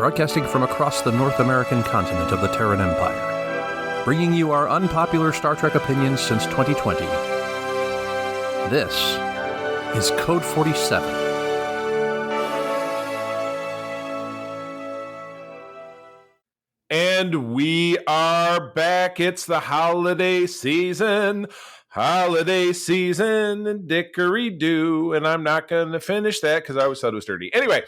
broadcasting from across the North American continent of the Terran Empire, bringing you our unpopular Star Trek opinions since 2020. This is Code 47. And we are back. It's the holiday season. Holiday season and dickory-doo. And I'm not going to finish that because I always thought it was dirty. Anyway,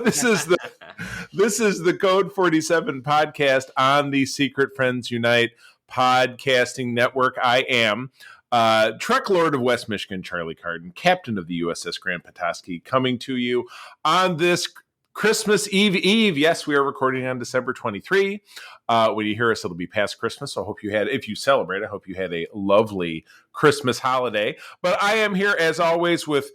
this is the Code 47 podcast on the Secret Friends Unite podcasting network. I am Trek Lord of West Michigan, Charlie Carden, captain of the USS Grand Petoskey, coming to you on this Christmas Eve. Yes, we are recording on December 23. When you hear us, it'll be past Christmas. So I hope you had, if you celebrate, I hope you had a lovely Christmas holiday. But I am here, as always, with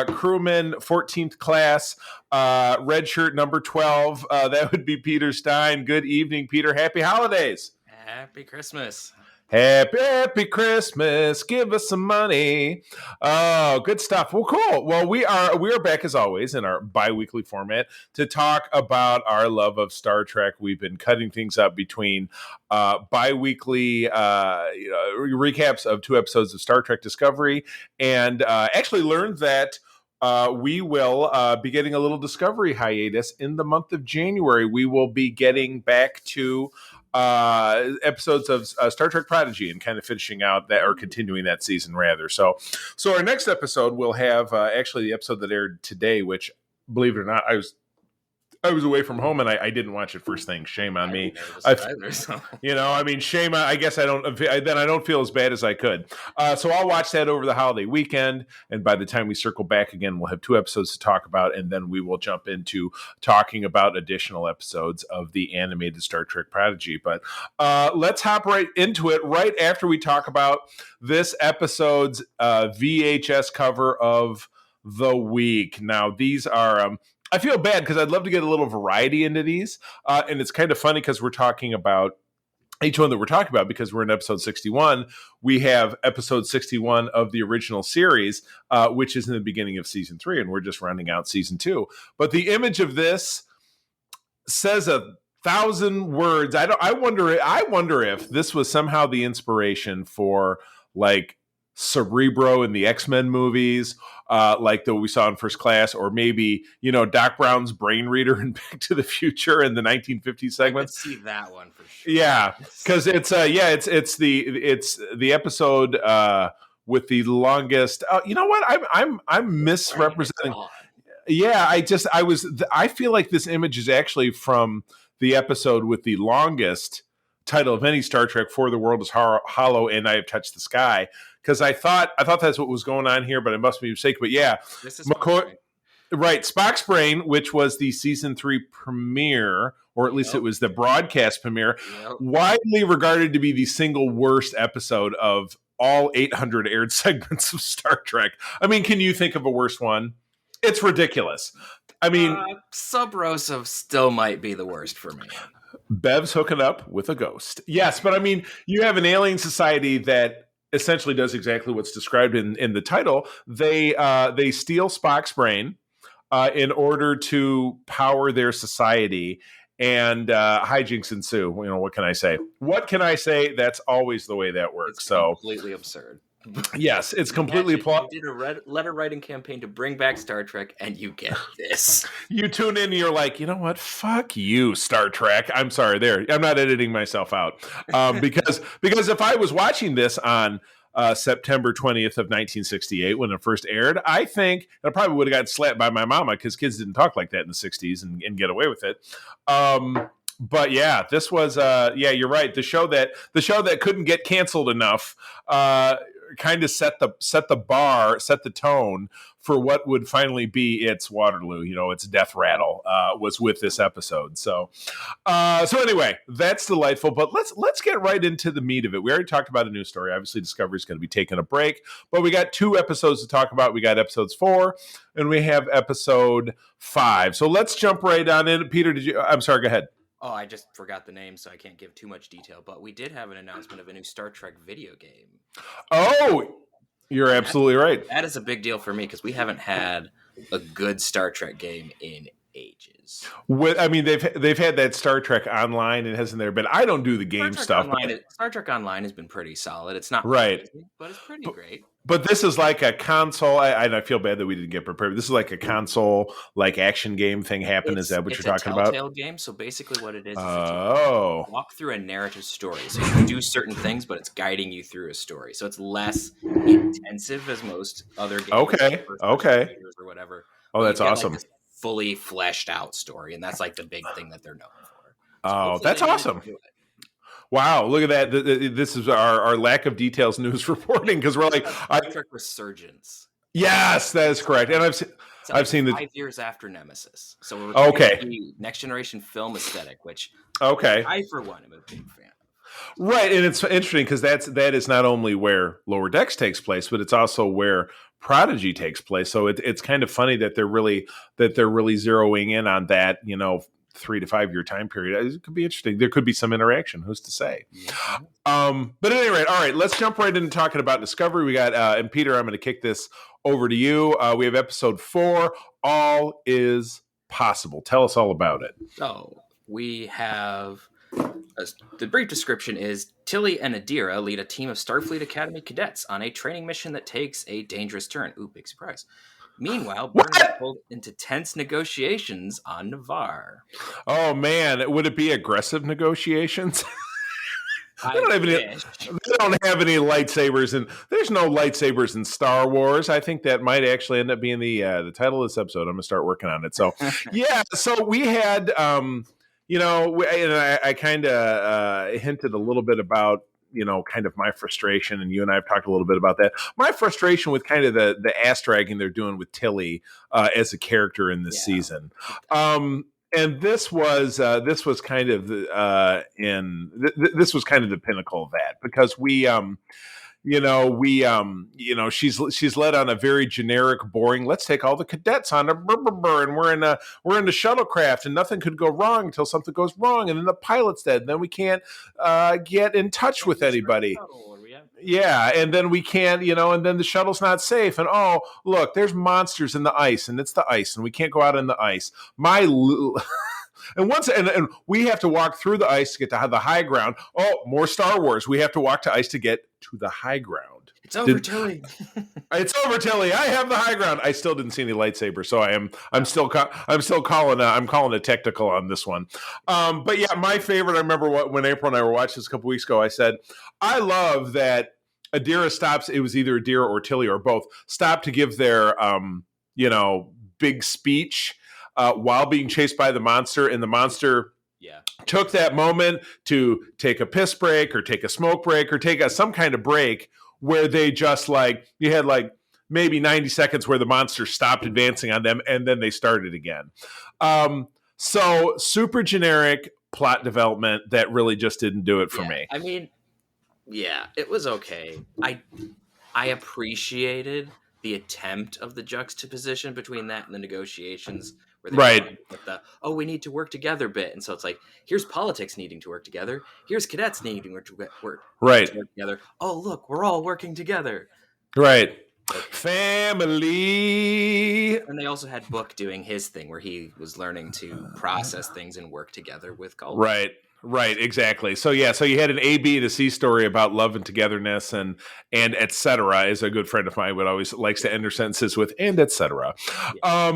crewman 14th class, red shirt number 12. That would be Peter Stein. Good evening, Peter. Happy holidays. Happy Christmas. Happy Christmas. Give us some money. Oh, good stuff. Well, cool. Well, we are back as always in our bi-weekly format to talk about our love of Star Trek. We've been cutting things up between bi-weekly recaps of 2 episodes of Star Trek Discovery, and actually learned that we will be getting a little Discovery hiatus in the month of January. We will be getting back to episodes of Star Trek Prodigy and kind of finishing out that, or continuing that season rather. So our next episode will have actually the episode that aired today, which, believe it or not, I was away from home and I didn't watch it first thing. Shame on me. Shame. I guess I don't feel as bad as I could. So I'll watch that over the holiday weekend. And by the time we circle back again, we'll have 2 episodes to talk about. And then we will jump into talking about additional episodes of the animated Star Trek Prodigy. But let's hop right into it right after we talk about this episode's VHS cover of the week. Now, these are... I feel bad because I'd love to get a little variety into these. And it's kind of funny because we're talking about each one that we're talking about because we're in episode 61. We have episode 61 of the original series, which is in the beginning of season 3. And we're just rounding out season 2. But the image of this says 1,000 words. I wonder if this was somehow the inspiration for like Cerebro in the X-Men movies, like that we saw in First Class, or maybe, Doc Brown's brain reader in Back to the Future in the 1950s segments. I could see that one for sure. Yeah, because it's the episode with the longest. You know what? I'm misrepresenting. Yeah, I feel like this image is actually from the episode with the longest title of any Star Trek, For the World is Hollow and I Have Touched the Sky. Because I thought that's what was going on here, but I must be mistaken. But yeah, this is McCoy, right? Spock's Brain, which was the season 3 premiere, or at least it was the broadcast premiere, widely regarded to be the single worst episode of all 800 aired segments of Star Trek. I mean, can you think of a worse one? It's ridiculous. I mean, Sub Rosa still might be the worst for me. Bev's hooking up with a ghost. Yes, but I mean, you have an alien society that essentially does exactly what's described in the title. They steal Spock's brain in order to power their society, and hijinks ensue. What can I say? What can I say? That's always the way that works. It's completely absurd. Yes, it's completely plausible. You did a letter writing campaign to bring back Star Trek, and you get this. You tune in and you're like, you know what? Fuck you, Star Trek. I'm sorry. I'm not editing myself out because if I was watching this on September 20th of 1968 when it first aired, I think I probably would have gotten slapped by my mama because kids didn't talk like that in the 60s and get away with it. But yeah, this was you're right. The show that couldn't get canceled enough kind of set the bar, set the tone for what would finally be its Waterloo, its death rattle, was with this episode. So anyway, that's delightful. But let's get right into the meat of it. We already talked about a news story. Obviously, Discovery is going to be taking a break, but we got 2 episodes to talk about. We got episodes 4 and we have episode 5. So let's jump right on in. Peter, I'm sorry, go ahead. Oh, I just forgot the name, so I can't give too much detail. But we did have an announcement of a new Star Trek video game. Oh, you're absolutely right. That is a big deal for me because we haven't had a good Star Trek game in ages. I mean, they've had that Star Trek Online, and hasn't there been? I don't do the game stuff. Star Trek Online has been pretty solid. It's not right, amazing, but it's pretty great. But this is like a console. I feel bad that we didn't get prepared. This is like a console, like action game thing happen. Is that what you're talking about? It's a Telltale game. So basically, what it is you walk through a narrative story. So you can do certain things, but it's guiding you through a story. So it's less intensive as most other games. Okay. Or whatever. Oh, that's awesome. Like, fully fleshed out story, and that's like the big thing that they're known for. So that's awesome. Wow, look at that. This is our lack of details news reporting, because we're like Star Trek Resurgence. Yes, that is correct. And I've seen the 5 years after Nemesis. So we're the next generation film aesthetic, which I for one am a big fan of. Right, and it's interesting because that is not only where Lower Decks takes place, but it's also where Prodigy takes place. So it's kind of funny that they're really zeroing in on that, 3 to 5 year time period. It could be interesting. There could be some interaction. Who's to say? Yeah. But at any rate, all right, let's jump right into talking about Discovery. We got, and Peter, I'm going to kick this over to you. We have episode 4, All Is Possible. Tell us all about it. So we have, the brief description is, Tilly and Adira lead a team of Starfleet Academy cadets on a training mission that takes a dangerous turn. Ooh, big surprise. Meanwhile, Burnham is pulled into tense negotiations on Navarre. Oh, man. Would it be aggressive negotiations? They don't have any lightsabers, and there's no lightsabers in Star Wars. I think that might actually end up being the title of this episode. I'm going to start working on it. So, yeah. So we had, and I kind of hinted a little bit about, kind of my frustration, and you and I have talked a little bit about that. My frustration with kind of the ass dragging they're doing with Tilly as a character in this season. And this was kind of this was kind of the pinnacle of that, because she's led on a very generic, boring, let's take all the cadets on and we're in the shuttlecraft and nothing could go wrong until something goes wrong, and then the pilot's dead, and then we can't get in touch with anybody. Yeah, and then we can't, and then the shuttle's not safe, and oh, look, there's monsters in the ice, and it's the ice, and we can't go out in the ice. And we have to walk through the ice to get to the high ground. Oh, more Star Wars. We have to walk to ice to get to the high ground. It's over, Tilly. It's over, Tilly. I have the high ground. I still didn't see any lightsaber, so I'm still calling a technical on this one. But yeah, my favorite. I remember when April and I were watching this a couple weeks ago. I said, I love that Adira stops. It was either Adira or Tilly or both stopped to give their big speech while being chased by the monster, and the monster took that moment to take a piss break or take a smoke break or take some kind of break where they just you had maybe 90 seconds where the monster stopped advancing on them and then they started again. So super generic plot development that really just didn't do it for me. I mean, yeah, it was okay. I appreciated the attempt of the juxtaposition between that and the negotiations, where they with we need to work together bit. And so it's like, here's politics needing to work together. Here's cadets needing to work together. Oh, look, we're all working together. Right. Okay. Family. And they also had Book doing his thing where he was learning to process things and work together with culture. Right, exactly. So you had an A, B, and a C story about love and togetherness and et cetera. Is a good friend of mine would always likes to end her sentences with and et cetera. I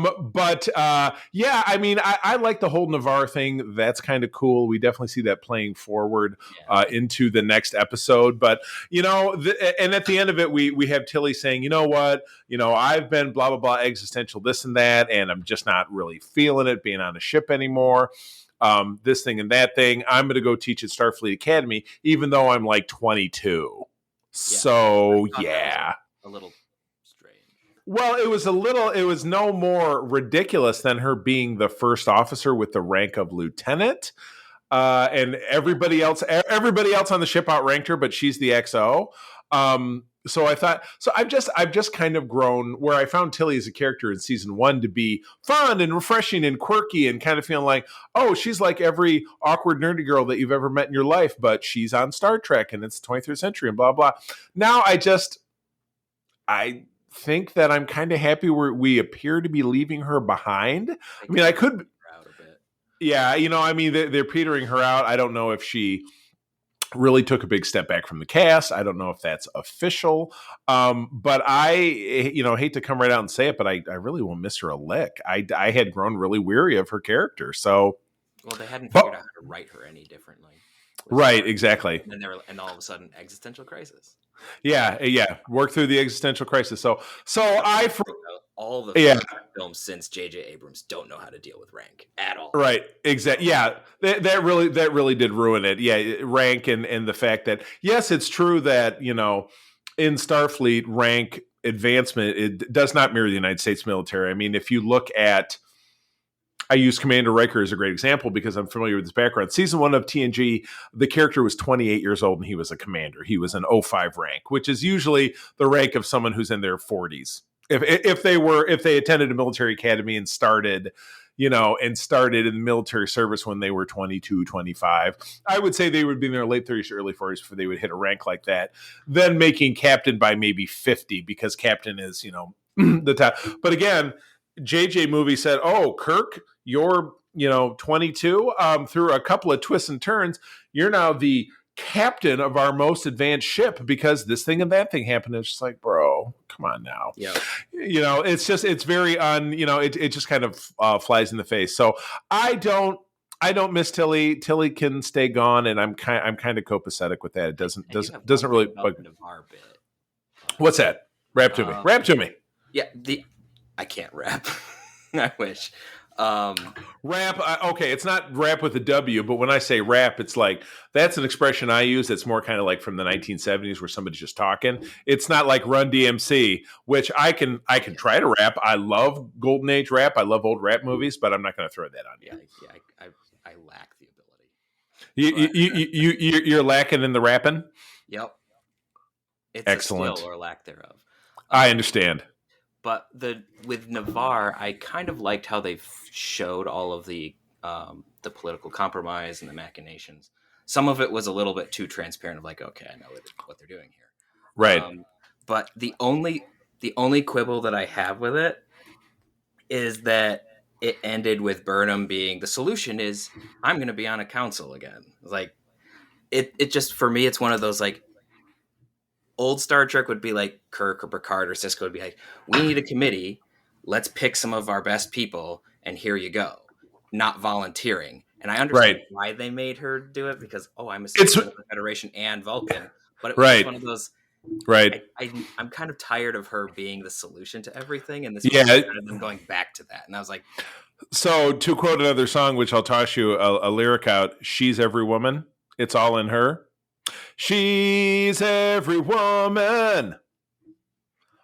mean, I like the whole Navarre thing. That's kind of cool. We definitely see that playing forward into the next episode. But and at the end of it, we have Tilly saying, you know what, I've been blah blah blah existential this and that, and I'm just not really feeling it being on a ship anymore. This thing and that thing. I'm going to go teach at Starfleet Academy, even though I'm 22. So, yeah. A little strange. Well, it was no more ridiculous than her being the first officer with the rank of lieutenant. And everybody else on the ship outranked her, but she's the XO. So I've just kind of grown where I found Tilly as a character in season 1 to be fun and refreshing and quirky and kind of feeling like, oh, she's like every awkward nerdy girl that you've ever met in your life, but she's on Star Trek and it's the 23rd century and blah, blah. Now think that I'm kind of happy where we appear to be leaving her behind. I mean, I could, out a bit. yeah, I mean, they're petering her out. I don't know if she really took a big step back from the cast. I don't know if that's official. But I, hate to come right out and say it, but I really won't miss her a lick. I had grown really weary of her character. So, well, they hadn't figured out how to write her any differently. Right, exactly. And all of a sudden, existential crisis. Yeah. Work through the existential crisis. So all the films since J.J. Abrams don't know how to deal with rank at all. Right, exactly. Yeah, that really did ruin it. Yeah, rank and the fact that, yes, it's true that in Starfleet, rank advancement, it does not mirror the United States military. I mean, if you look at, I use Commander Riker as a great example because I'm familiar with his background. Season 1 of TNG, the character was 28 years old and he was a commander. He was an O5 rank, which is usually the rank of someone who's in their 40s. If they attended a military academy and started in the military service when they were 22, 25, I would say they would be in their late 30s to early 40s before they would hit a rank like that. Then making captain by maybe 50 because captain is, the top. But again, JJ movie said, "Oh, Kirk, you're 22. Through a couple of twists and turns, you're now the captain of our most advanced ship because this thing and that thing happened." It's just like, bro, come on now. Yeah. It's very it just kind of flies in the face. So I don't miss Tilly. Tilly can stay gone, and I'm kind of copacetic with that. It doesn't really bug me. What's that? Rap to me. Rap to me. Yeah, I can't rap. I wish. Rap, okay, it's not rap with a W, but when I say rap, it's like, that's an expression I use that's more kind of like from the 1970s where somebody's just talking. It's not like Run DMC, which I can try to rap. I love Golden Age rap. I love old rap movies, but I'm not going to throw that on you. Yeah, I lack the ability. You're lacking in the rapping? Yep. It's excellent. A skill or lack thereof. I understand. But with Navarre, I kind of liked how they showed all of the political compromise and the machinations. Some of it was a little bit too transparent of like, okay, I know what they're doing here. Right. But the only quibble that I have with it is that it ended with Burnham being the solution is I'm going to be on a council again. Like it just, for me, it's one of those like, old Star Trek would be like Kirk or Picard or Sisko would be like, we need a committee. Let's pick some of our best people, and here you go. Not volunteering. And I understand why they made her do it because, I'm a citizen of the Federation and Vulcan. But it was just one of those. Right. I'm kind of tired of her being the solution to everything, and this was kind of them going back to that. And I was like, so to quote another song, which I'll toss you a lyric out: "She's every woman. It's all in her. She's every woman."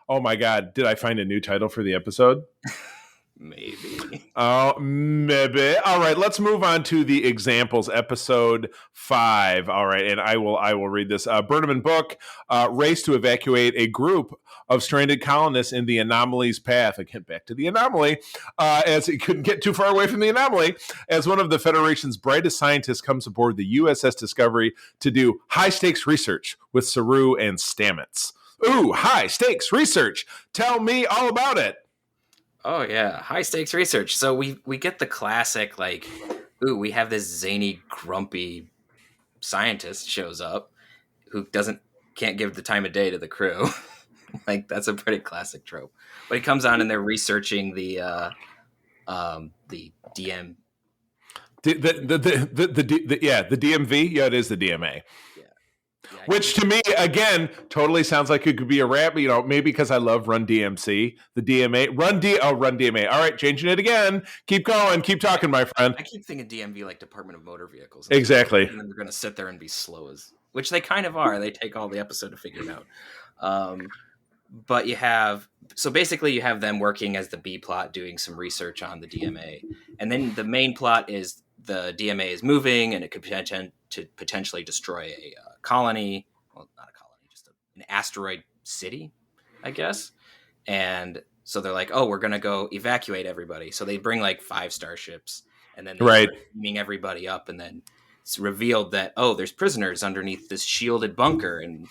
Oh my God. Did I find a new title for the episode? Maybe. Oh, maybe. All right. Let's move on to the examples. Episode 5. All right. And I will read this. Burnham and Book race to evacuate a group of stranded colonists in the Anomaly's path. Again, back to the Anomaly, as it couldn't get too far away from the Anomaly, as one of the Federation's brightest scientists comes aboard the USS Discovery to do high-stakes research with Saru and Stamets. Ooh, high-stakes research. Tell me all about it. Oh, yeah. High-stakes research. So we get the classic, like, we have this zany, grumpy scientist shows up who can't give the time of day to the crew. Like, that's a pretty classic trope. But he comes on and they're researching the DM. The DMV. Yeah, it is the DMA. Yeah, which to me, again, totally sounds like it could be a rap. Maybe because I love Run DMC, the DMA, Run DMA. All right, changing it again. Keep going, keep talking, my friend. I keep thinking DMV like Department of Motor Vehicles. Exactly. And then they're going to sit there and be slow which they kind of are. They take all the episode to figure it out. But you have them working as the B plot, doing some research on the DMA, and then the main plot is the DMA is moving and it could potentially destroy a colony. Well, not a colony, just an asteroid city, I guess. And so they're like, we're going to go evacuate everybody. So they bring like 5 starships and then they're beaming everybody up. And then it's revealed that, there's prisoners underneath this shielded bunker. And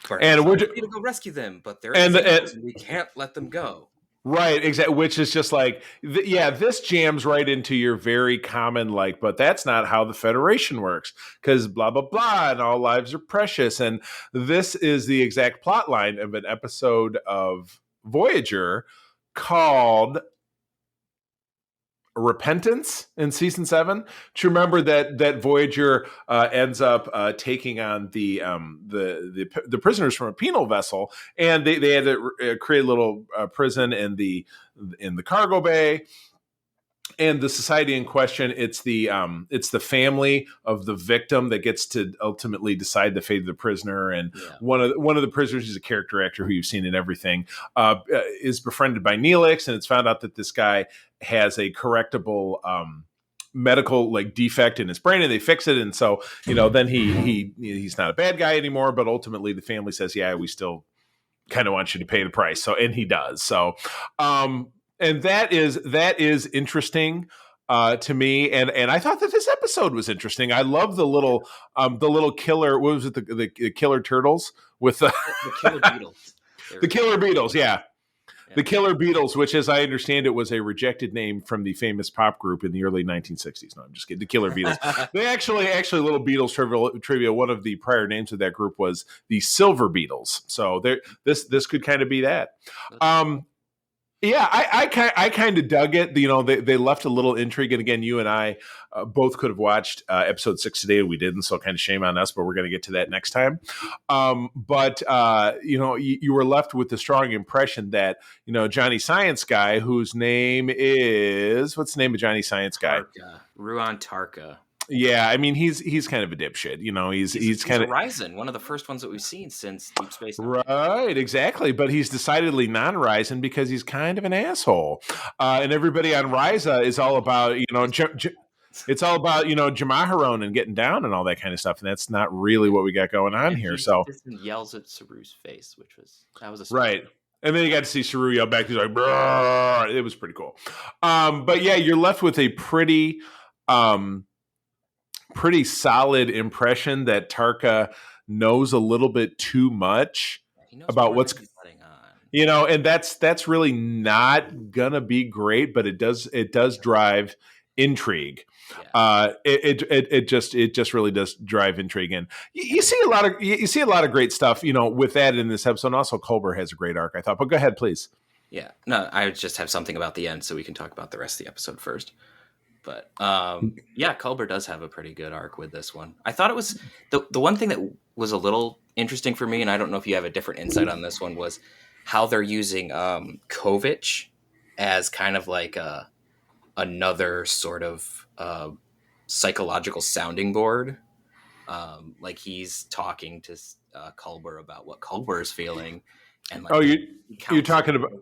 Perhaps we need to go rescue them, but they're in Phoenix, and we can't let them go. Right, exactly. Which is just like, this jams right into your very common, like, but that's not how the Federation works, because blah, blah, blah, and all lives are precious. And this is the exact plot line of an episode of Voyager called Repentance in season 7. To remember that Voyager ends up taking on the prisoners from a penal vessel, and they had to create a little prison in the cargo bay. And the society in question, it's the family of the victim that gets to ultimately decide the fate of the prisoner. And one of the prisoners is a character actor who you've seen in everything, is befriended by Neelix, and it's found out that this guy has a correctable medical like defect in his brain, and they fix it. And so then he's not a bad guy anymore. But ultimately, the family says, "Yeah, we still kind of want you to pay the price." So, and he does. So. And that is interesting to me, and I thought that this episode was interesting. I love the little killer. What was it? The killer turtles with the killer beetles. The killer beetles, yeah. The Killer Beatles, which, as I understand it, was a rejected name from the famous pop group in the early 1960s. No, I'm just kidding. The Killer Beatles. They actually, little Beatles trivia. One of the prior names of that group was the Silver Beatles. So this could kind of be that. Yeah, I kind of dug it. They left a little intrigue, and again, you and I both could have watched episode 6 today, and we didn't. So kind of shame on us, but we're going to get to that next time. But you were left with the strong impression that Johnny Science Guy, whose name is what's the name of Johnny Science Guy? Ruan Tarka. Yeah, I mean he's kind of a dipshit. He's kind of Ryzen, one of the first ones that we've seen since Deep Space Nine. Right, exactly. But he's decidedly non-Ryzen because he's kind of an asshole. And everybody on Ryza is all about it's all about Jamaharon and getting down and all that kind of stuff. And that's not really what we got going on here. So he yells at Saru's face, that was a right. And then you got to see Saru yell back. He's like, "Brrr." It was pretty cool. But yeah, you're left with a pretty solid impression that Tarka knows a little bit too much about what's letting on. And that's really not gonna be great, but it does drive intrigue. Yeah. It just really does drive intrigue, and you see a lot of great stuff with that in this episode. And also Culber has a great arc, I thought. But go ahead, please. Yeah, no, I just have something about the end, so we can talk about the rest of the episode first. But Culber does have a pretty good arc with this one. I thought it was the one thing that was a little interesting for me, and I don't know if you have a different insight on this one, was how they're using Kovich as kind of like another sort of psychological sounding board. Like he's talking to Culber about what Culber is feeling. And you're talking about...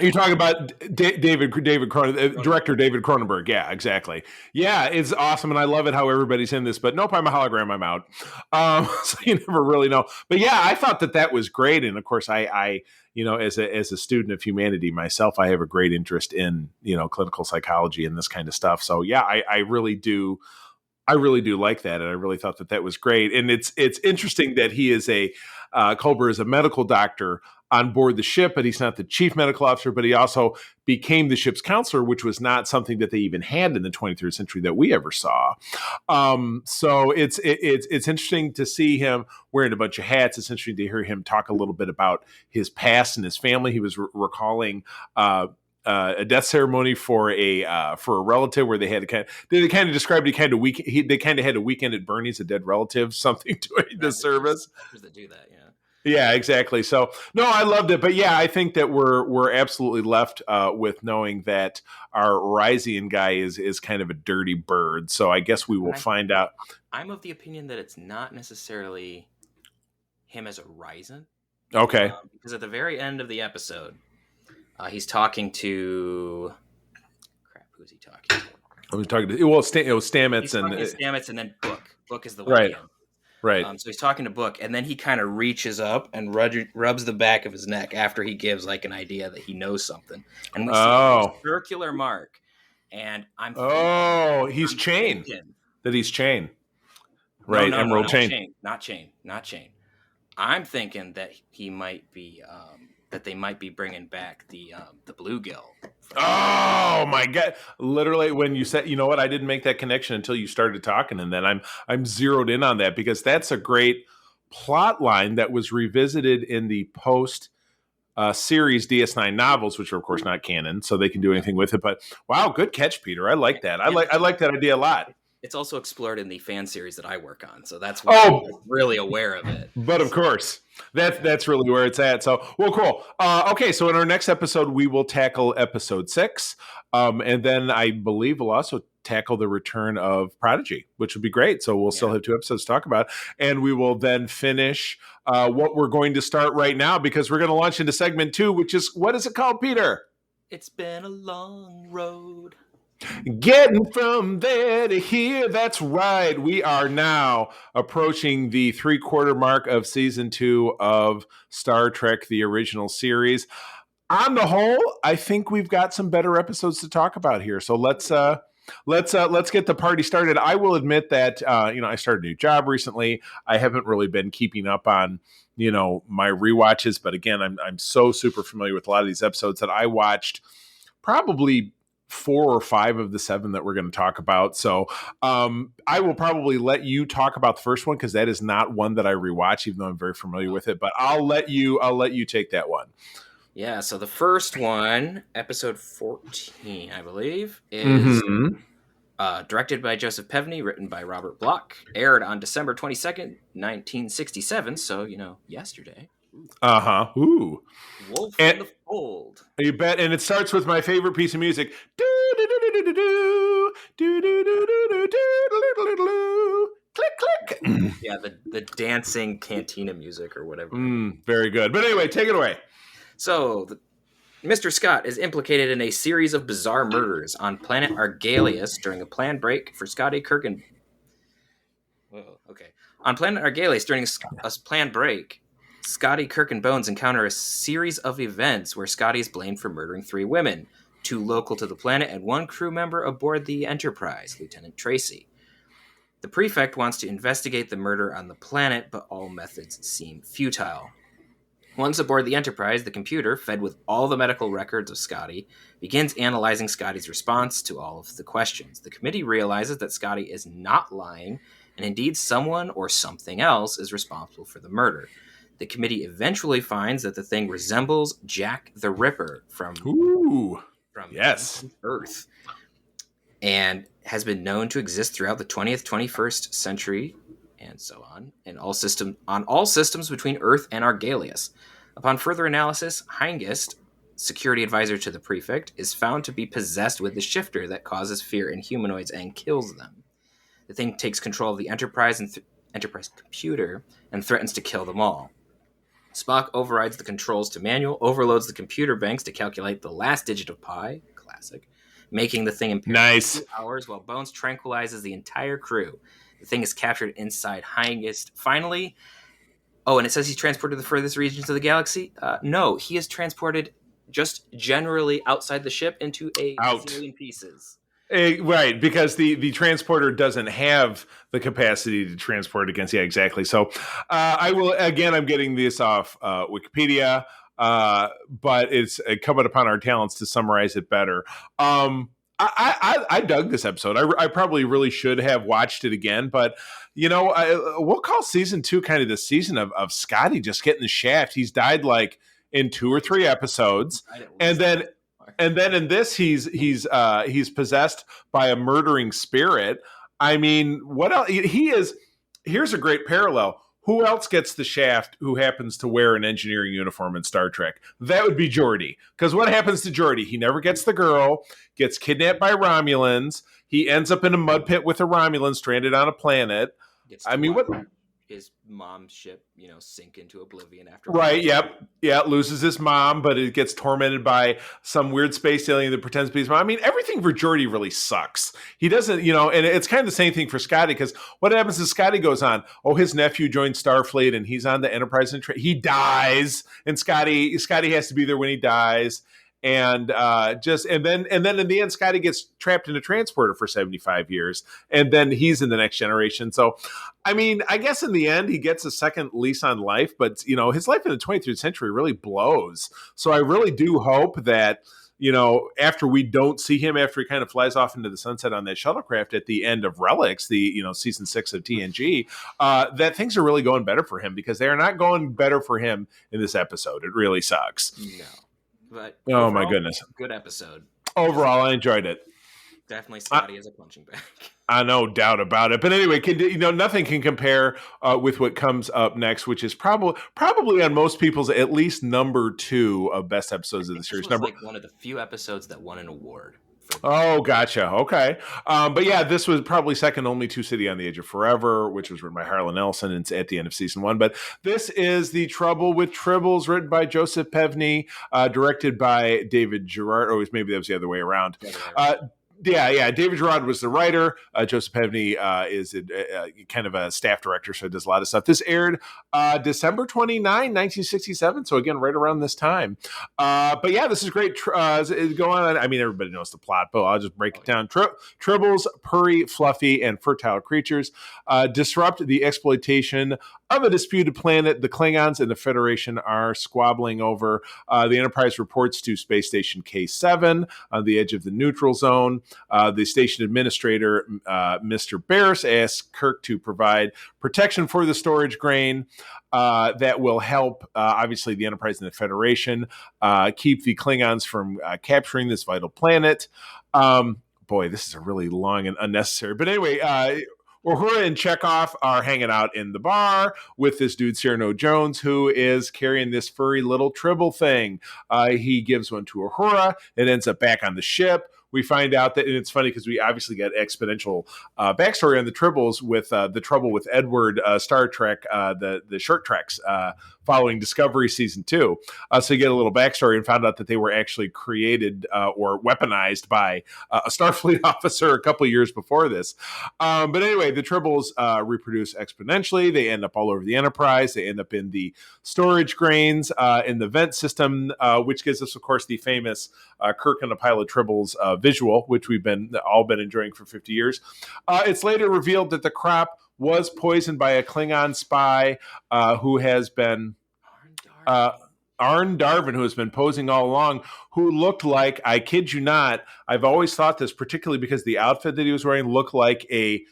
You're talking about David Cronenberg, director David Cronenberg. Yeah, exactly. Yeah, it's awesome, and I love it how everybody's in this. But nope, I'm a hologram. I'm out. So you never really know. But yeah, I thought that was great, and of course, I as a student of humanity myself, I have a great interest in clinical psychology and this kind of stuff. So yeah, I really do. I really do like that, and I really thought that was great. And it's interesting that he is Culber is a medical doctor on board the ship, but he's not the chief medical officer, but he also became the ship's counselor, which was not something that they even had in the 23rd century that we ever saw. So it's interesting to see him wearing a bunch of hats. It's interesting to hear him talk a little bit about his past and his family. He was recalling a death ceremony for a relative where they had they kind of described it kind of they kind of had a weekend at Bernie's, a dead relative, something doing the service. That do that, yeah. Yeah, exactly. So no, I loved it, but yeah, I think that we're absolutely left with knowing that our Ryzian guy is kind of a dirty bird. So I guess we will find out. I'm of the opinion that it's not necessarily him as a Ryzen. Okay. Because at the very end of the episode, he's talking to... Crap, who is he talking to? I was talking to... Well, it was Stamets. He's talking to Stamets and then Book. Book is the one. Right. So he's talking to Book, and then he kind of reaches up and rubs the back of his neck after he gives like an idea that he knows something. And we see a circular mark. And I'm thinking... he's chained. That he's chained. Right, no, emerald no, chain. Not chain. I'm thinking that he might be that they might be bringing back the bluegill. Oh my God! Literally, when you said, you know what, I didn't make that connection until you started talking, and then I'm zeroed in on that because that's a great plot line that was revisited in the post series DS9 novels, which are of course not canon, so they can do anything with it. But wow, good catch, Peter. I like that. I like that idea a lot. It's also explored in the fan series that I work on, so that's why I'm really aware of it. But of course, that's really where it's at. So, well, cool. Okay, so in our next episode, we will tackle episode 6, and then I believe we'll also tackle the return of Prodigy, which would be great. So we'll still have 2 episodes to talk about, and we will then finish what we're going to start right now because we're going to launch into segment 2, which is, what is it called, Peter? It's been a long road. Getting from there to here. That's right. We are now approaching the 3/4 mark of season 2 of Star Trek, the original series. On the whole, I think we've got some better episodes to talk about here. So let's get the party started. I will admit that I started a new job recently. I haven't really been keeping up on my rewatches, but again, I'm so super familiar with a lot of these episodes that I watched probably 4 or 5 of the 7 that we're going to talk about. So I will probably let you talk about the first one because that is not one that I rewatch, even though I'm very familiar with it. But I'll let you take that one. Yeah. So the first one, episode 14, I believe, is directed by Joseph Pevney, written by Robert Bloch, aired on December 22nd, 1967. So yesterday. Ooh. Wolf in the Fold. You bet. And it starts with my favorite piece of music. Click, click. Yeah, the dancing cantina music or whatever. Very good. But anyway, take it away. So, Mr. Scott is implicated in a series of bizarre murders on planet Argalius during a planned break for Scotty, Kirk, and... Whoa, okay. On planet Argalius during a planned break, Scotty, Kirk, and Bones encounter a series of events where Scotty is blamed for murdering 3 women, 2 local to the planet, and 1 crew member aboard the Enterprise, Lieutenant Tracy. The Prefect wants to investigate the murder on the planet, but all methods seem futile. Once aboard the Enterprise, the computer, fed with all the medical records of Scotty, begins analyzing Scotty's response to all of the questions. The committee realizes that Scotty is not lying, and indeed someone or something else is responsible for the murder. The committee eventually finds that the thing resembles Jack the Ripper from Earth, and has been known to exist throughout the 20th, 21st century, and so on, on all systems between Earth and Argalius. Upon further analysis, Hengist, security advisor to the Prefect, is found to be possessed with the shifter that causes fear in humanoids and kills them. The thing takes control of the Enterprise and Enterprise computer and threatens to kill them all. Spock overrides the controls to manual, overloads the computer banks to calculate the last digit of pi, classic, making the thing impair for 2 hours, while Bones tranquilizes the entire crew. The thing is captured inside Hengist. Finally, and it says he's transported to the furthest regions of the galaxy? No, he is transported just generally outside the ship into a zillion pieces. Right, because the transporter doesn't have the capacity to transport against. Yeah, exactly. So I will, again, I'm getting this off Wikipedia, but it's incumbent upon our talents to summarize it better. I dug this episode. I probably really should have watched it again, but we'll call season 2 kind of the season of Scotty just getting the shaft. He's died like in 2 or 3 episodes, and then in this he's possessed by a murdering spirit. I mean, what else? Here's a great parallel. Who else gets the shaft who happens to wear an engineering uniform in Star Trek? That would be Geordi. Because what happens to Geordi? He never gets the girl, gets kidnapped by Romulans. He ends up in a mud pit with a Romulan stranded on a planet. What? His mom's ship, sink into oblivion after. Right. Yep. Yeah. Loses his mom, but it gets tormented by some weird space alien that pretends to be his mom. I mean, everything for Geordi really sucks. He doesn't, and it's kind of the same thing for Scotty, because what happens is Scotty goes on, his nephew joined Starfleet and he's on the Enterprise and he dies, and Scotty has to be there when he dies. and then in the end, Scotty gets trapped in a transporter for 75 years, and then he's in the next generation. So, I mean, I guess in the end, he gets a second lease on life, but his life in the 23rd century really blows. So I really do hope that, after we don't see him, after he kind of flies off into the sunset on that shuttlecraft at the end of Relics, the season 6 of TNG, that things are really going better for him, because they are not going better for him in this episode. It really sucks. No, but oh my goodness, good episode. Overall, I enjoyed it. Definitely Scotty as a punching bag. No doubt about it. But anyway, nothing can compare with what comes up next, which is probably on most people's at least number 2 of best episodes of the series. This was like one of the few episodes that won an award. Oh, gotcha. Okay. But yeah, this was probably second only to City on the Edge of Forever, which was written by Harlan Ellison, and it's at the end of season 1. But this is The Trouble with Tribbles, written by Joseph Pevney, directed by David Gerard. Or maybe that was the other way around. Yeah. David Gerard was the writer. Joseph Pevney is kind of a staff director, so he does a lot of stuff. This aired December 29, 1967, so again, right around this time. But yeah, this is great. Go on. I mean, everybody knows the plot, but I'll just break it down. Tribbles, purry, fluffy, and fertile creatures disrupt the exploitation of a disputed planet the Klingons and the Federation are squabbling over. The Enterprise reports to Space Station K7 on the edge of the neutral zone. The station administrator, Mr. Barris, asks Kirk to provide protection for the storage grain that will help, obviously, the Enterprise and the Federation keep the Klingons from capturing this vital planet. Boy, this is a really long and unnecessary. But anyway, Uhura and Chekhov are hanging out in the bar with this dude, Cyrano Jones, who is carrying this furry little Tribble thing. He gives one to Uhura. It ends up back on the ship. We find out that, and it's funny because we obviously get exponential backstory on the Tribbles with the trouble with Edward, Star Trek, the short treks following Discovery Season 2. So you get a little backstory and found out that they were actually created or weaponized by a Starfleet officer a couple years before this. But anyway, the Tribbles reproduce exponentially. They end up all over the Enterprise. They end up in the storage grains, in the vent system, which gives us, of course, the famous Kirk and a pile of Tribbles visual, which we've all been enjoying for 50 years. It's later revealed that the crop was poisoned by a Klingon spy who has been Arn Darvin, who has been posing all along, who looked like, I kid you not, I've always thought this, particularly because the outfit that he was wearing looked like a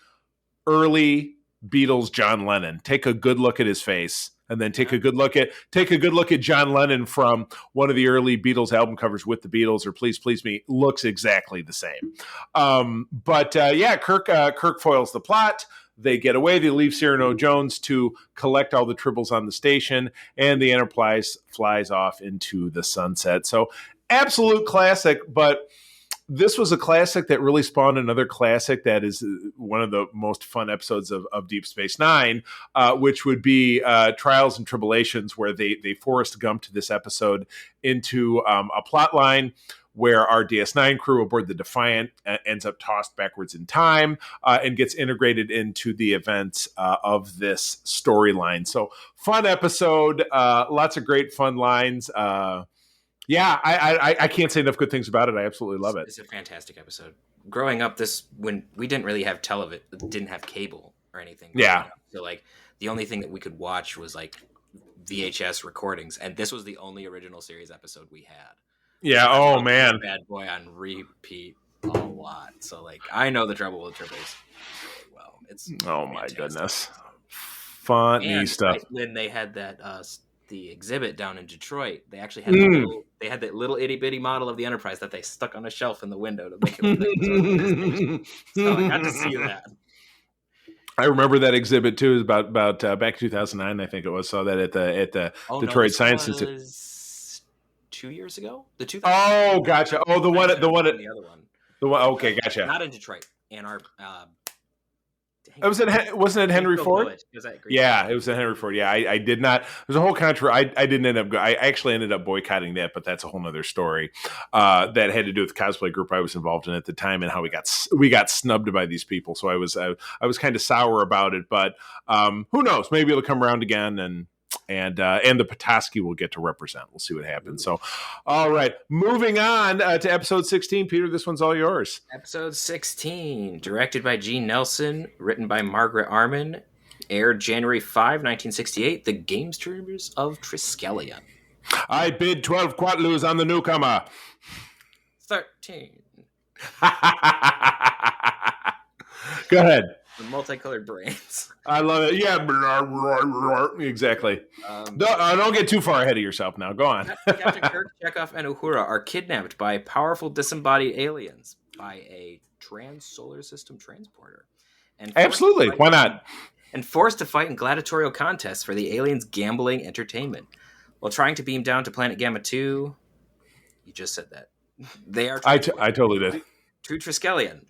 early Beatles John Lennon. Take a good look at his face. And then take a good look at John Lennon from one of the early Beatles album covers with the Beatles, or Please Please Me. Looks exactly the same. Kirk foils the plot. They get away. They leave Cyrano Jones to collect all the Tribbles on the station, and the Enterprise flies off into the sunset. So absolute classic, but this was a classic that really spawned another classic that is one of the most fun episodes of Deep Space Nine, which would be Trials and Tribulations, where they Forrest Gumped this episode into a plot line where our DS9 crew aboard the Defiant ends up tossed backwards in time and gets integrated into the events of this storyline. So fun episode, lots of great fun lines. I can't say enough good things about it. I absolutely love it. It's a fantastic episode. Growing up, when we didn't really have didn't have cable or anything. Yeah. So like the only thing that we could watch was like VHS recordings, and this was the only original series episode we had. Yeah. Oh man. Bad Boy on repeat a lot. So like I know the Trouble with Tribbles really well. It's my goodness, funny stuff. When they had that the exhibit down in Detroit, they actually had that little itty bitty model of the Enterprise that they stuck on a shelf in the window to make it. So I got to see that. I remember that exhibit too. It was about back 2009, I think it was. Saw that at the Detroit Science Institute. 2 years ago. The 2000. Oh, gotcha. Oh, the one. The other one. The one. Okay, gotcha. Not in Detroit. Wasn't it Henry Ford? Was that great? Yeah, it was at Henry Ford. Yeah, I did not. There's a whole controversy. I didn't end up. I actually ended up boycotting that, but that's a whole nother story that had to do with the cosplay group I was involved in at the time and how we got snubbed by these people. So I was kind of sour about it. But who knows? Maybe it'll come around again. And and the Petoskey will get to represent. We'll see what happens. So, all right, moving on to episode 16. Peter, this one's all yours. Episode 16, directed by Gene Nelson, written by Margaret Arman, aired January 5, 1968, The Gamesters of Triskelion. I bid 12 quatlus on the newcomer. 13. Go ahead. The multicolored brains. I love it. Yeah, exactly. Don't get too far ahead of yourself now. Go on. Captain Kirk, Chekhov, and Uhura are kidnapped by powerful disembodied aliens by a trans-solar system transporter. Absolutely. Why not? And forced to fight in gladiatorial contests for the aliens' gambling entertainment. While trying to beam down to planet Gamma 2, you just said that. They are I totally did. To Triskelion.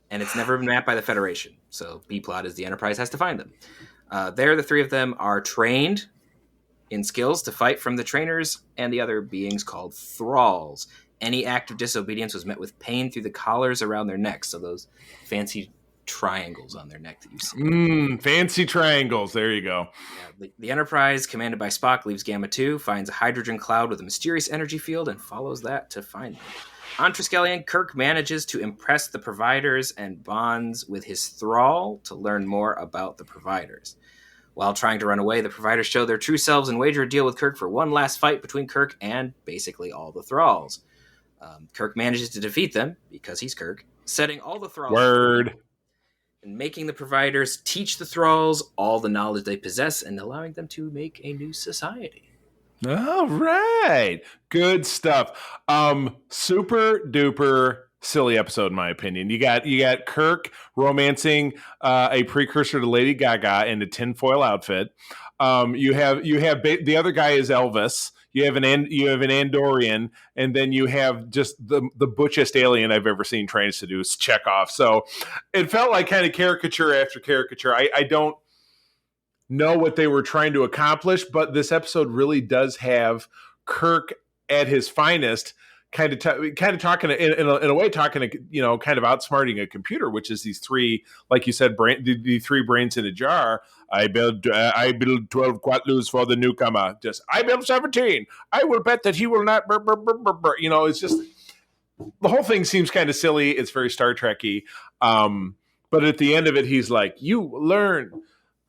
And it's never been mapped by the Federation. So B-plot is the Enterprise has to find them. There, the three of them are trained in skills to fight from the trainers and the other beings called thralls. Any act of disobedience was met with pain through the collars around their necks. So those fancy triangles on their neck that you see. Fancy triangles. There you go. Yeah, the Enterprise, commanded by Spock, leaves Gamma 2, finds a hydrogen cloud with a mysterious energy field, and follows that to find them. On Triskelion, Kirk manages to impress the Providers and bonds with his thrall to learn more about the Providers. While trying to run away, the Providers show their true selves and wager a deal with Kirk for one last fight between Kirk and basically all the thralls. Kirk manages to defeat them, because he's Kirk, setting all the thralls free, and making the Providers teach the thralls all the knowledge they possess and allowing them to make a new society. All right. Good stuff. Super duper silly episode, in my opinion. You got Kirk romancing a precursor to Lady Gaga in a tinfoil outfit. You have the other guy is Elvis. You have an Andorian, and then you have just the butchest alien I've ever seen trying to seduce Chekhov. So it felt like kind of caricature after caricature. I don't know what they were trying to accomplish, but this episode really does have Kirk at his finest, kind of talking in a way, talking to, kind of outsmarting a computer, which is these three, like you said, the three brains in a jar. I build 12 quatlus for the newcomer. I build 17. I will bet that he will not. It's just the whole thing seems kind of silly. It's very Star Trek-y. But at the end of it, he's like, you learn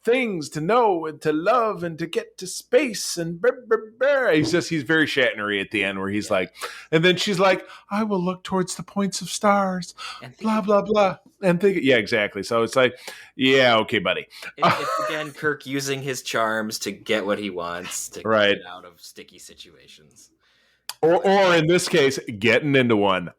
things to know and to love and to get to space and he's very Shatner-y at the end, where he's like, and then she's like, I will look towards the points of stars, and blah blah blah, and think, yeah, exactly. So it's like, yeah, okay, buddy. It's again Kirk using his charms to get what he wants, to get out of sticky situations, or in this case, getting into one.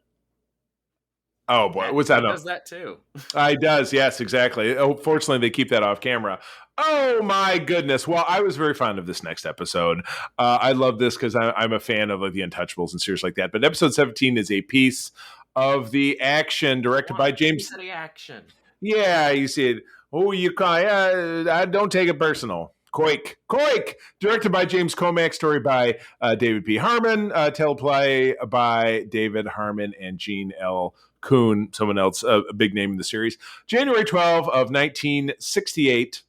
Oh boy, what's that? He does that too. He does, yes, exactly. Oh, fortunately, they keep that off camera. Oh my goodness! Well, I was very fond of this next episode. I love this because I'm a fan of the Untouchables and series like that. But episode 17 is a piece of the action directed by James. Piece of the action. Yeah, you see it. Oh, you call? I don't take it personal. Quake, directed by James Comack, story by David P. Harmon, teleplay by David Harmon and Gene L. Kuhn, someone else, a big name in the series. January 12 of 1968,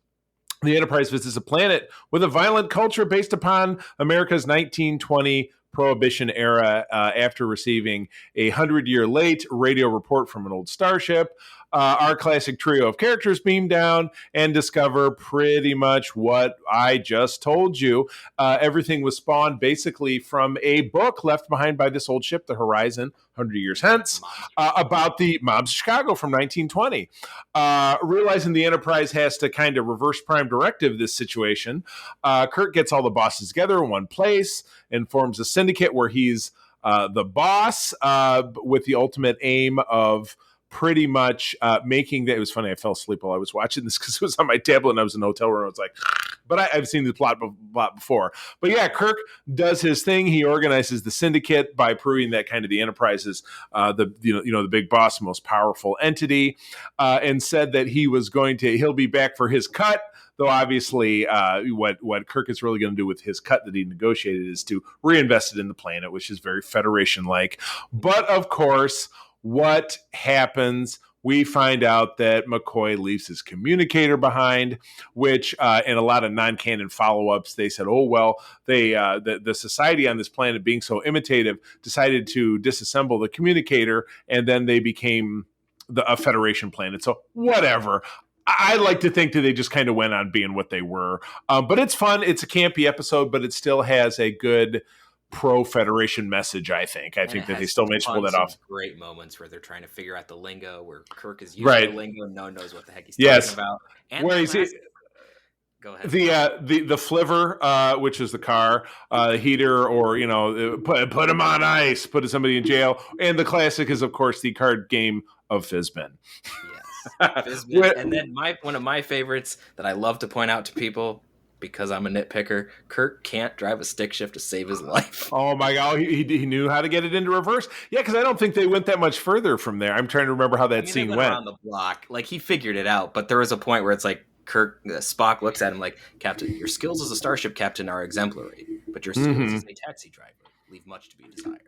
the Enterprise visits a planet with a violent culture based upon America's 1920 Prohibition era after receiving a 100-year late radio report from an old starship. Our classic trio of characters beam down and discover pretty much what I just told you. Everything was spawned basically from a book left behind by this old ship, the Horizon, 100 years hence, about the Mobs of Chicago from 1920. Realizing the Enterprise has to kind of reverse prime directive this situation, Kirk gets all the bosses together in one place and forms a syndicate where he's the boss with the ultimate aim of pretty much making that. It was funny, I fell asleep while I was watching this because it was on my tablet and I was in a hotel room. I was like, but I've seen the plot before. But yeah, Kirk does his thing. He organizes the syndicate by proving that kind of the Enterprise is the big boss, most powerful entity, and said that he'll be back for his cut. Though obviously, what Kirk is really going to do with his cut that he negotiated is to reinvest it in the planet, which is very Federation-like. But of course, what happens we find out that McCoy leaves his communicator behind, which in a lot of non-canon follow-ups, they said, oh, well, the society on this planet being so imitative decided to disassemble the communicator, and then they became a Federation planet. So whatever. I like to think that they just kind of went on being what they were. But it's fun. It's a campy episode, but it still has a good pro-Federation message, I think. I think that they still managed to pull that off. Great moments where they're trying to figure out the lingo, where Kirk is using the lingo and no one knows what the heck he's talking about. And where he's go ahead. The flivver, which is the car, heater, or put him on ice, put somebody in jail, and the classic is of course the card game of Fizbin. Yes, Fizbin. And then one of my favorites that I love to point out to people, because I'm a nitpicker, Kirk can't drive a stick shift to save his life. Oh my God, he knew how to get it into reverse. Yeah, because I don't think they went that much further from there. I'm trying to remember how that scene went. Around the block, like he figured it out, but there was a point where it's like Spock looks at him like, Captain, your skills as a starship captain are exemplary, but your skills as a taxi driver leave much to be desired.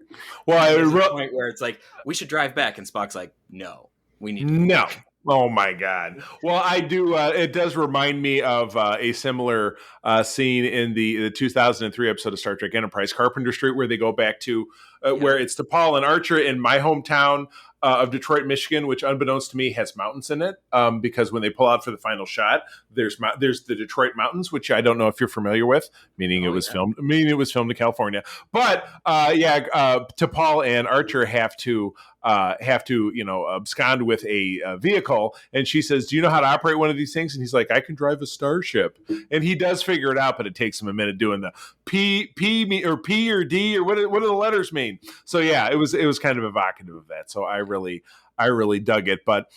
Well, there's a point where it's like, we should drive back, and Spock's like, no, we need to no. Back. Oh my God! Well, I do. It does remind me of a similar scene in the 2003 episode of Star Trek Enterprise, Carpenter Street, where they go back to where it's T'Pol and Archer in my hometown of Detroit, Michigan, which, unbeknownst to me, has mountains in it. Because when they pull out for the final shot, there's the Detroit Mountains, which I don't know if you're familiar with. Meaning it was filmed in California. But T'Pol and Archer have to abscond with a vehicle, and she says, do you know how to operate one of these things? And he's like, I can drive a starship. And he does figure it out, but it takes him a minute doing the P or D or what do the letters mean? So yeah, it was kind of evocative of that. So I really dug it. But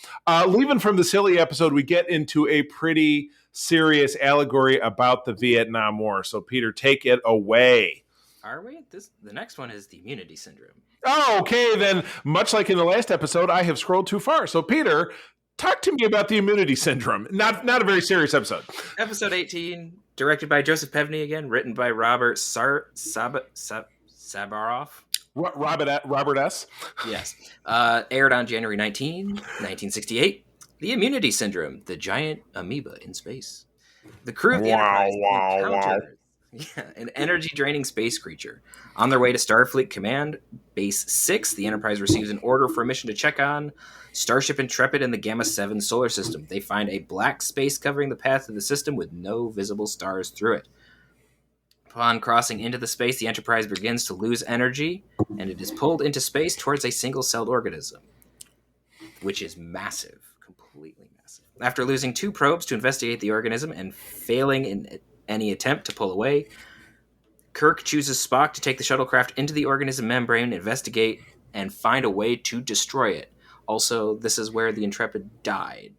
leaving from the silly episode, we get into a pretty serious allegory about the Vietnam War. So Peter, take it away. Are we? The next one is the immunity syndrome. Oh, okay. Then, much like in the last episode, I have scrolled too far. So, Peter, talk to me about the immunity syndrome. Not a very serious episode. Episode 18, directed by Joseph Pevney again, written by Robert Sabaroff. Robert S. Yes. Aired on January 19, 1968. The immunity syndrome, the giant amoeba in space. The crew of the Enterprise encounters an energy-draining space creature. On their way to Starfleet Command Base 6, the Enterprise receives an order for a mission to check on Starship Intrepid in the Gamma 7 solar system. They find a black space covering the path of the system with no visible stars through it. Upon crossing into the space, the Enterprise begins to lose energy, and it is pulled into space towards a single-celled organism, which is massive, completely massive. After losing 2 probes to investigate the organism and failing in any attempt to pull away, Kirk chooses Spock to take the shuttlecraft into the organism membrane, investigate, and find a way to destroy it. Also, this is where the Intrepid died.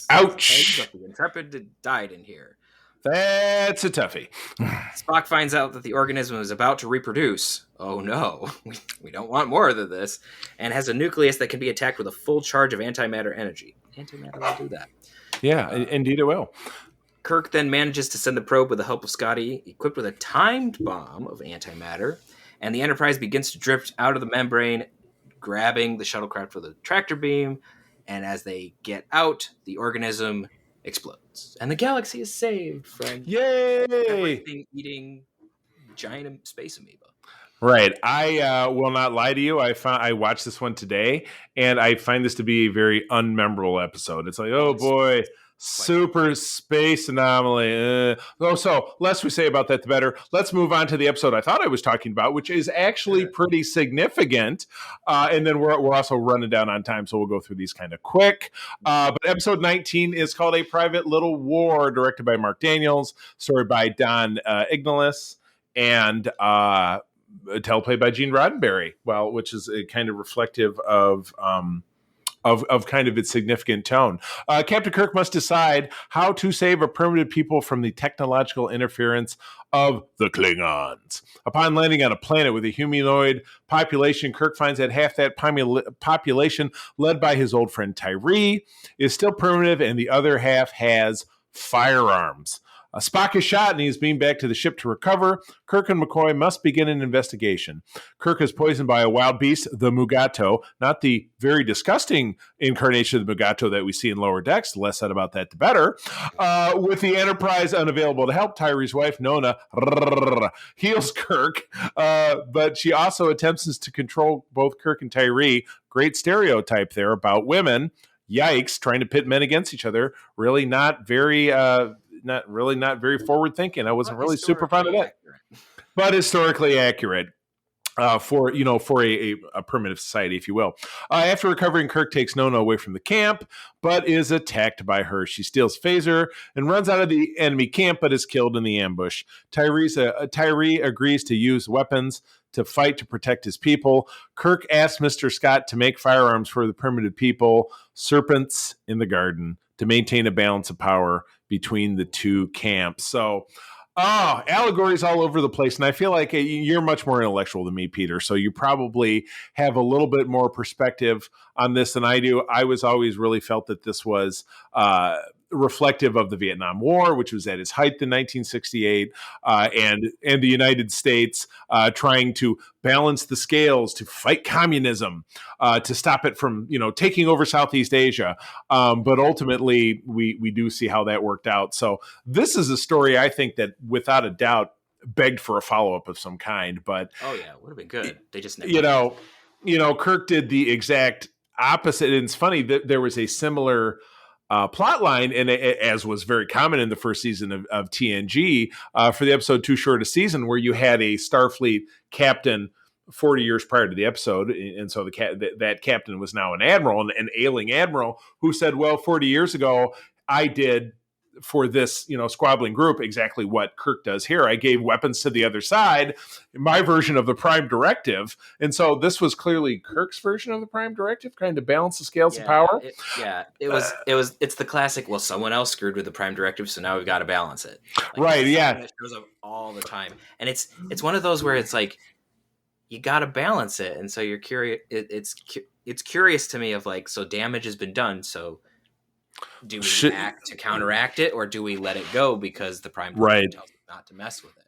Ouch! But the Intrepid died in here. That's a toughie. Spock finds out that the organism is about to reproduce. Oh no, we don't want more than this. And has a nucleus that can be attacked with a full charge of antimatter energy. Antimatter will do that. Yeah, indeed it will. Kirk then manages to send the probe with the help of Scotty, equipped with a timed bomb of antimatter, and the Enterprise begins to drift out of the membrane, grabbing the shuttlecraft with a tractor beam, and as they get out, the organism explodes. And the galaxy is saved from everything-eating giant space amoeba. Right. I will not lie to you. I watched this one today, and I find this to be a very unmemorable episode. It's like, oh boy, super space anomaly. So less we say about that, the better. Let's move on to the episode I thought I was talking about, which is actually pretty significant. And then we're also running down on time, so we'll go through these kind of quick. But episode 19 is called A Private Little War, directed by Mark Daniels, story by Don Ignalis, and teleplay by Gene Roddenberry. Well, which is kind of reflective of kind of its significant tone. Captain Kirk must decide how to save a primitive people from the technological interference of the Klingons. Upon landing on a planet with a humanoid population, Kirk finds that half that population, led by his old friend Tyree, is still primitive, and the other half has firearms. Spock is shot and he is beamed back to the ship to recover. Kirk and McCoy must begin an investigation. Kirk is poisoned by a wild beast, the Mugato, not the very disgusting incarnation of the Mugato that we see in Lower Decks. The less said about that, the better. With the Enterprise unavailable to help, Tyree's wife, Nona, heals Kirk, but she also attempts to control both Kirk and Tyree. Great stereotype there about women. Yikes, trying to pit men against each other. Really not very forward thinking. I wasn't really super fond of that. But historically accurate. For a primitive society, if you will. After recovering, Kirk takes Nona away from the camp, but is attacked by her. She steals phaser and runs out of the enemy camp, but is killed in the ambush. Tyree agrees to use weapons to fight to protect his people. Kirk asks Mr. Scott to make firearms for the primitive people, serpents in the garden, to maintain a balance of power between the two camps. So, allegories all over the place. And I feel like you're much more intellectual than me, Peter. So you probably have a little bit more perspective on this than I do. I was always really felt that this was reflective of the Vietnam War, which was at its height in 1968, and the United States trying to balance the scales to fight communism, to stop it from taking over Southeast Asia. But ultimately, we do see how that worked out. So this is a story I think that without a doubt begged for a follow-up of some kind. But oh yeah, it would have been good. They just never Kirk did the exact opposite. And it's funny that there was a similar plot line, and as was very common in the first season of TNG, for the episode Too Short a Season, where you had a Starfleet captain 40 years prior to the episode, and so that captain was now an admiral, an ailing admiral, who said, well, 40 years ago, I did for this, squabbling group exactly what Kirk does here. I gave weapons to the other side, my version of the Prime Directive. And so this was clearly Kirk's version of the Prime Directive, kind of balance the scales of power. It's the classic, well, someone else screwed with the Prime Directive, so now we've got to balance it. Right, yeah. It shows up all the time. And it's one of those where it's like, you got to balance it. And so you're curious. It's curious to me of like, so damage has been done, so do we act to counteract it, or do we let it go because the Prime Directive tells us not to mess with it?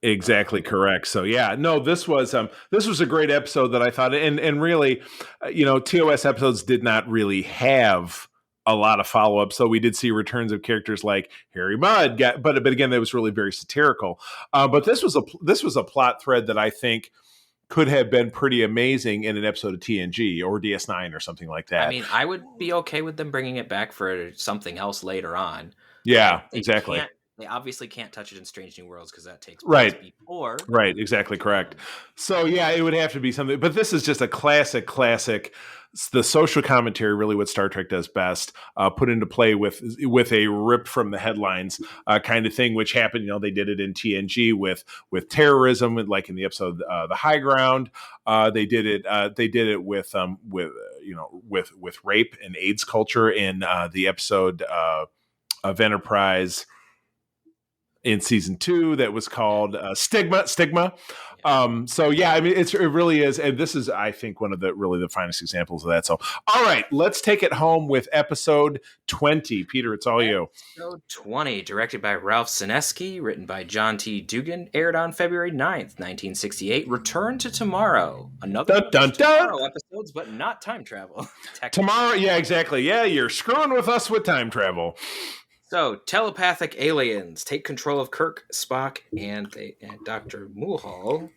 Exactly correct. So this was a great episode that I thought, and really, TOS episodes did not really have a lot of follow up. So we did see returns of characters like Harry Mudd, but again, that was really very satirical. But this was a plot thread that I think could have been pretty amazing in an episode of TNG or DS9 or something like that. I mean, I would be okay with them bringing it back for something else later on. Yeah, exactly. They obviously can't touch it in Strange New Worlds because that takes place before. Right, exactly correct. So yeah, it would have to be something. But this is just a classic. The social commentary, really what Star Trek does best, put into play with a rip from the headlines kind of thing, which happened. They did it in TNG with terrorism, like in the episode "The High Ground." They did it with rape and AIDS culture in the episode of Enterprise in season 2 that was called Stigma. So yeah, I mean, it really is. And this is, I think, one of the finest examples of that. So, all right, let's take it home with episode 20. Peter, it's all you. Episode 20, directed by Ralph Sineski, written by John T. Dugan, aired on February 9th, 1968. Return to Tomorrow. Another Tomorrow episodes, but not time travel. Tomorrow, yeah, exactly. Yeah, you're screwing with us with time travel. So, telepathic aliens take control of Kirk, Spock, and Dr. Mulhall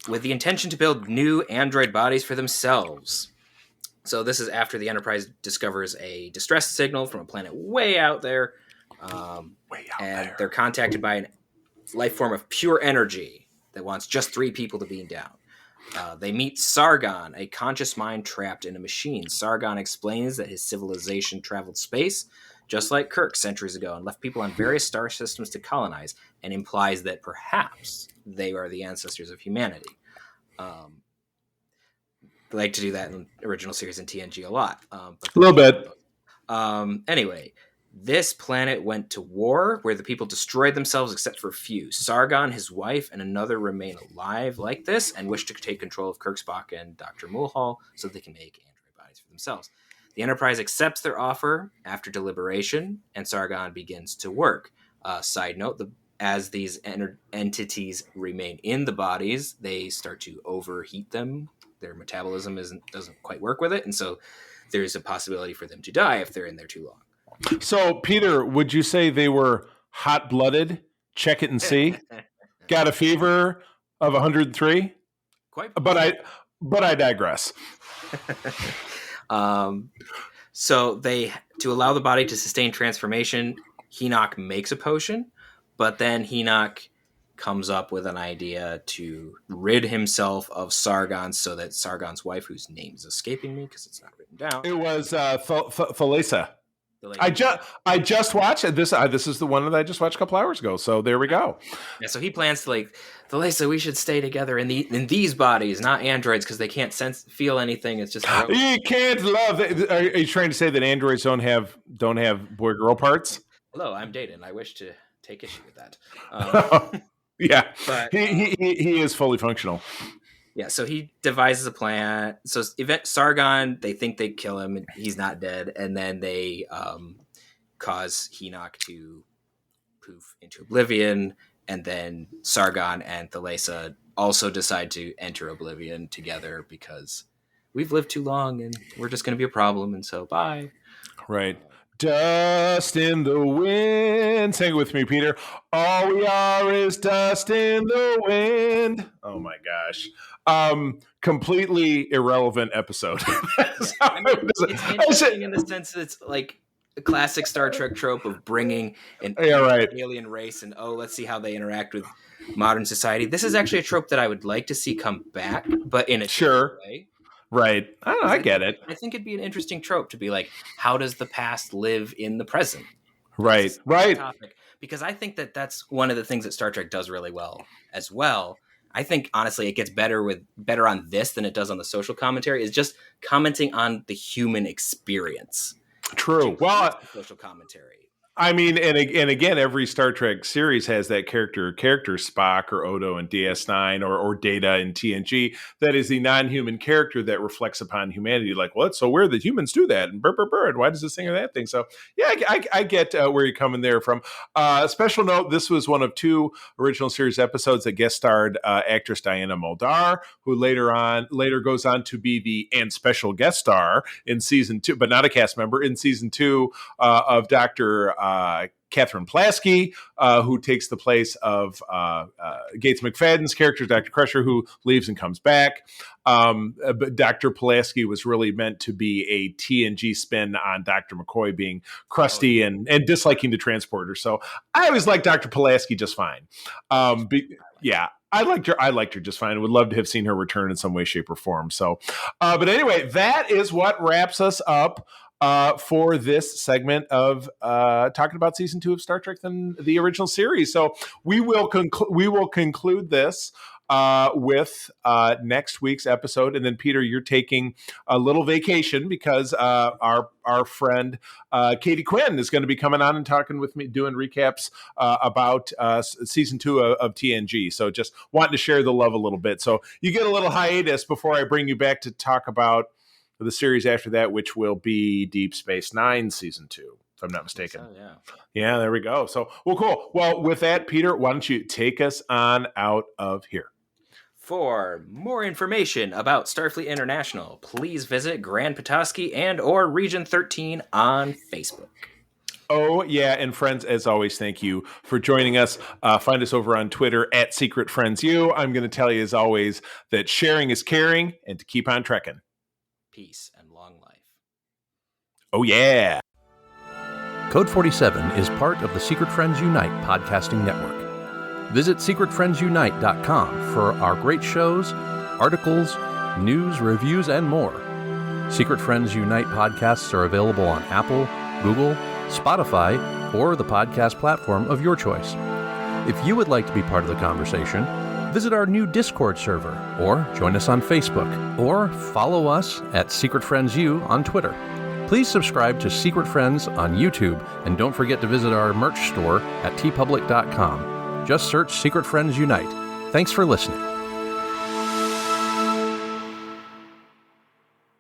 with the intention to build new android bodies for themselves. So this is after the Enterprise discovers a distress signal from a planet way out there. They're contacted by a life form of pure energy that wants just 3 people to beam down. They meet Sargon, a conscious mind trapped in a machine. Sargon explains that his civilization traveled space, just like Kirk centuries ago, and left people on various star systems to colonize, and implies that perhaps they are the ancestors of humanity. They like to do that in the original series in TNG a lot. A little bit. Anyway, this planet went to war where the people destroyed themselves except for a few. Sargon, his wife, and another remain alive like this and wish to take control of Kirk, Spock, and Dr. Mulhall so they can make android bodies for themselves. The Enterprise accepts their offer after deliberation, and Sargon begins to work. Side note, as these entities remain in the bodies, they start to overheat them. Their metabolism doesn't quite work with it, and so there's a possibility for them to die if they're in there too long. So, Peter, would you say they were hot-blooded? Check it and see. Got a fever of 103? Quite. But I digress. So to allow the body to sustain transformation, Henoch makes a potion, but then Henoch comes up with an idea to rid himself of Sargon so that Sargon's wife, whose name is escaping me because it's not written down. It was Thalassa. I just watched it. This is the one that I just watched a couple hours ago. So there we go. Yeah. So he plans to Thalassa, we should stay together in these bodies, not androids, because they can't feel anything. It's just you can't love. Are you trying to say that androids don't have boy girl parts? Hello, I'm Dayton. I wish to take issue with that. Yeah, but he is fully functional. Yeah, so he devises a plan. So Sargon, they think they kill him, and he's not dead, and then they cause Henoch to poof into oblivion, and then Sargon and Thalassa also decide to enter oblivion together because we've lived too long, and we're just going to be a problem, and so bye. Right. Dust in the wind. Sing it with me, Peter. All we are is dust in the wind. Oh my gosh. Completely irrelevant episode. It's interesting in the sense that it's like a classic Star Trek trope of bringing an alien race and let's see how they interact with modern society. This is actually a trope that I would like to see come back, but in a different way. Right. I get it. I think it'd be an interesting trope to be like, how does the past live in the present? Right. Topic. Because I think that that's one of the things that Star Trek does really well as well. I think, honestly, it gets better on this than it does on the social commentary, is just commenting on the human experience. True. Well, social commentary. I mean, and again, every Star Trek series has that character Spock or Odo in DS9 or Data in TNG that is the non-human character that reflects upon humanity. Like, well, it's so weird that humans do that, and and why does this thing or that thing? So, yeah, I get where you're coming there from. Special note: this was one of 2 original series episodes that guest starred actress Diana Muldaur, who later goes on to be the special guest star in season 2, but not a cast member in season 2 of Dr. Catherine Pulaski, who takes the place of Gates McFadden's character, Dr. Crusher, who leaves and comes back. But Dr. Pulaski was really meant to be a TNG spin on Dr. McCoy being crusty and disliking the transporter. So I always liked Dr. Pulaski just fine. Yeah. I liked her just fine. I would love to have seen her return in some way, shape, or form. So, but anyway, that is what wraps us up for this segment of talking about season 2 of Star Trek than the original series. So we will conclude this with next week's episode, and then Peter, you're taking a little vacation because our friend Katie Quinn is going to be coming on and talking with me, doing recaps about season 2 of TNG. So just wanting to share the love a little bit. So you get a little hiatus before I bring you back to talk about the series after that, which will be Deep Space Nine season 2, if I'm not mistaken. So, yeah, there we go. So, well, cool. Well, with that, Peter, why don't you take us on out of here? For more information about Starfleet International, please visit Grand Petoskey and or Region 13 on Facebook. Oh, yeah. And friends, as always, thank you for joining us. Find us over on Twitter at Secret Friends U. I'm going to tell you, as always, that sharing is caring and to keep on trekking. Peace and long life. Oh, yeah. Code 47 is part of the Secret Friends Unite podcasting network. Visit secretfriendsunite.com for our great shows, articles, news, reviews, and more. Secret Friends Unite podcasts are available on Apple, Google, Spotify, or the podcast platform of your choice. If you would like to be part of the conversation, visit our new Discord server, or join us on Facebook, or follow us at Secret Friends U on Twitter. Please subscribe to Secret Friends on YouTube, and don't forget to visit our merch store at tpublic.com. Just search Secret Friends Unite. Thanks for listening.